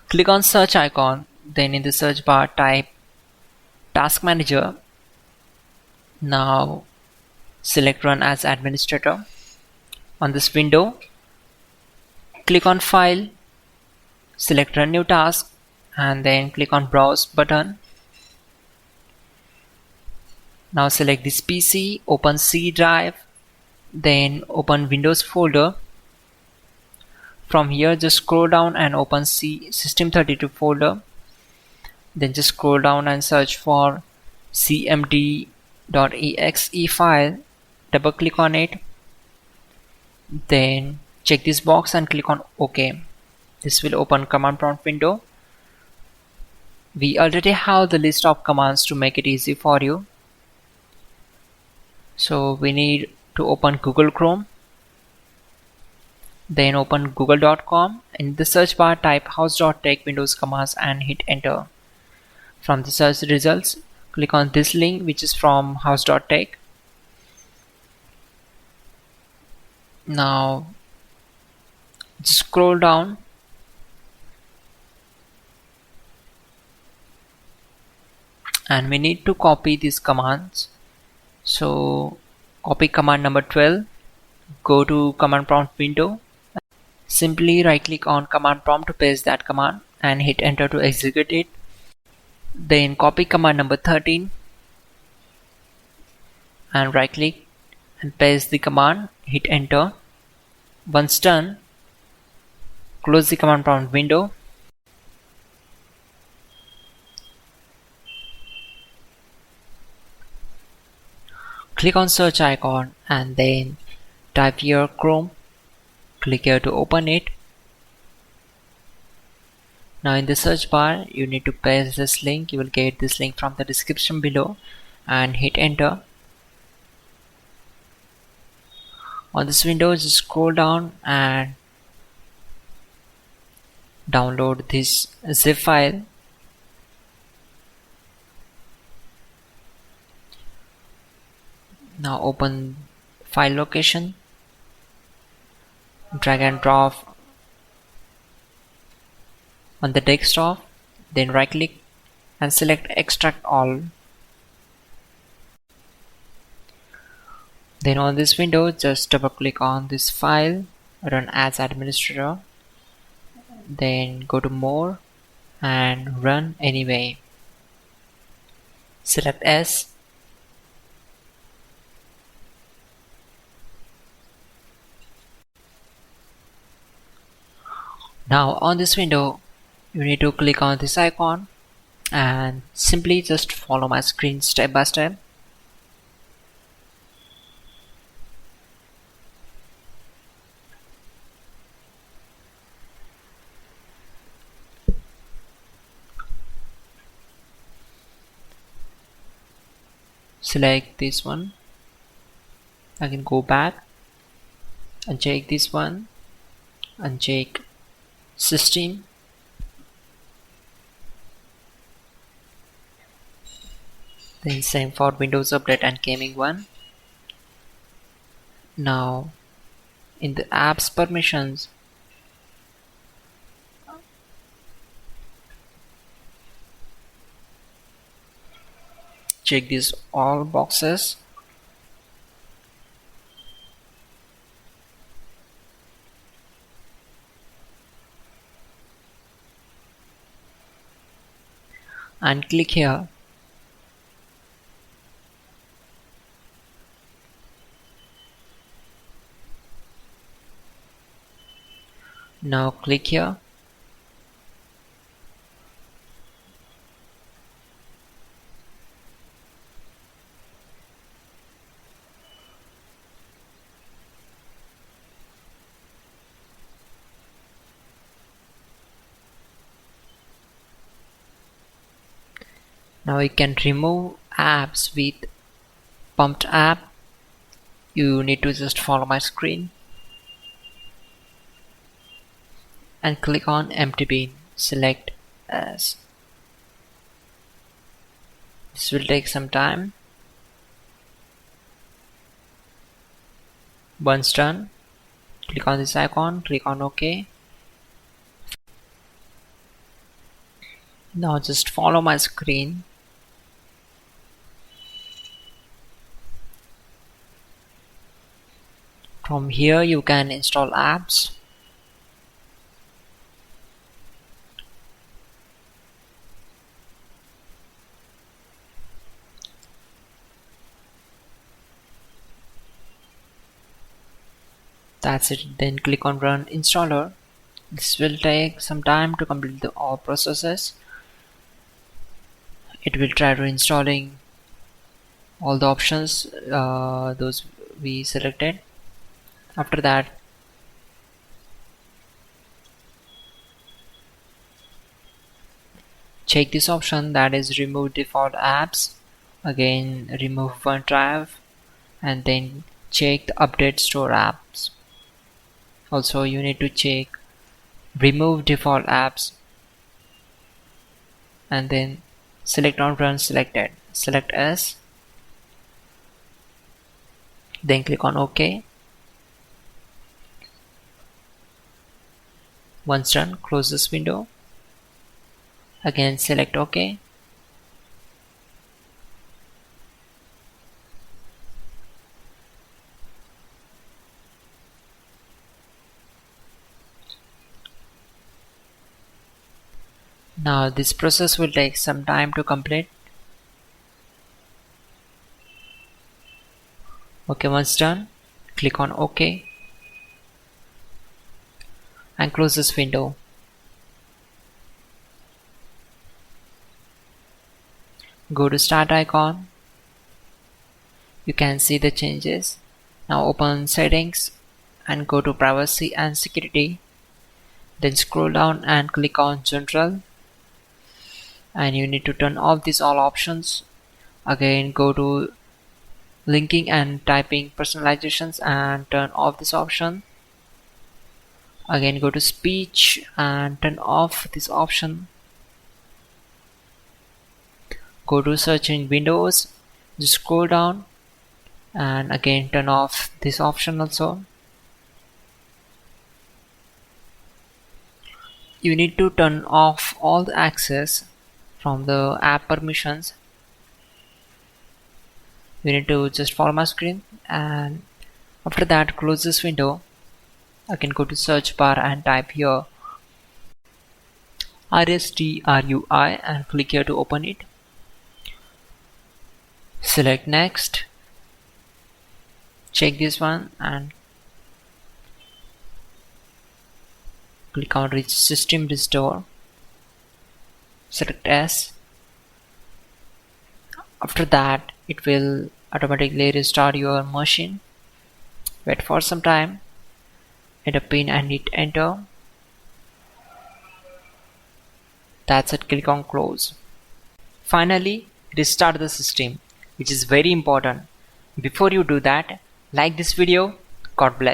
Click on search icon, then in the search bar type Task Manager. Now select Run as Administrator. On this window, click on File, select Run New Task, and then click on Browse button. Now select this PC, open C drive, then open Windows folder. From here just scroll down and open C System32 folder. Then just scroll down and search for cmd.exe file. Double click on it. Then check this box and click on OK. This will open command prompt window. We already have the list of commands to make it easy for you. So we need to open Google Chrome. Then open google.com. In the search bar type hows.tech Windows commands and hit enter. From the search results, click on this link which is from hows.tech. Now just scroll down and we need to copy these commands. So copy command number 12, go to command prompt window. Simply right click on command prompt to paste that command and hit enter to execute it. Then copy command number 13 and right click and paste the command, hit enter. Once done, close the command prompt window. Click on search icon and then type here Chrome. Click here to open it. Now in the search bar you need to paste this link. You will get this link from the description below and hit enter. On this window just scroll down and download this zip file. Now open file location, drag and drop on the desktop, then right click and select extract all. Then on this window just double click on this file, run as administrator, then go to more and run anyway. Select S. Now on this window you need to click on this icon and simply just follow my screen step by step. Select this one, again go back, uncheck this one, uncheck system, then same for Windows Update and Gaming one. Now in the apps permissions, check these all boxes. And click here. Now click here. Now you can remove apps with pumped app. You need to just follow my screen and click on empty bin. Select as. This will take some time. Once done, click on this icon, click on OK. Now just follow my screen. From here you can install apps. That's it. Then click on Run Installer. This will take some time to complete all processes. It will try to installing all the options those we selected. After that, check this option, that is remove default apps. Again, remove OneDrive, and then check the update store apps. Also, you need to check remove default apps, and then select on Run Selected. Select as, then click on OK. Once done, close this window. Again, select OK. Now this process will take some time to complete. Okay, once done, click on OK and close this window. Go to Start icon. You can see the changes. Now open Settings and go to Privacy and Security. Then scroll down and click on General. And you need to turn off these all options. Again, go to linking and typing personalizations and turn off this option. Again, go to speech and turn off this option. Go to search in Windows, just scroll down and again turn off this option also. You need to turn off all the access from the app permissions. You need to just follow my screen, and after that close this window. Again, go to search bar and type here RSTRUI and click here to open it. Select next. Check this one and click on Reach System Restore. Select S. After that, it will automatically restart your machine. Wait for some time. Hit a pin and hit enter. That's it. Click on close. Finally, restart the system, which is very important. Before you do that, like this video. God bless.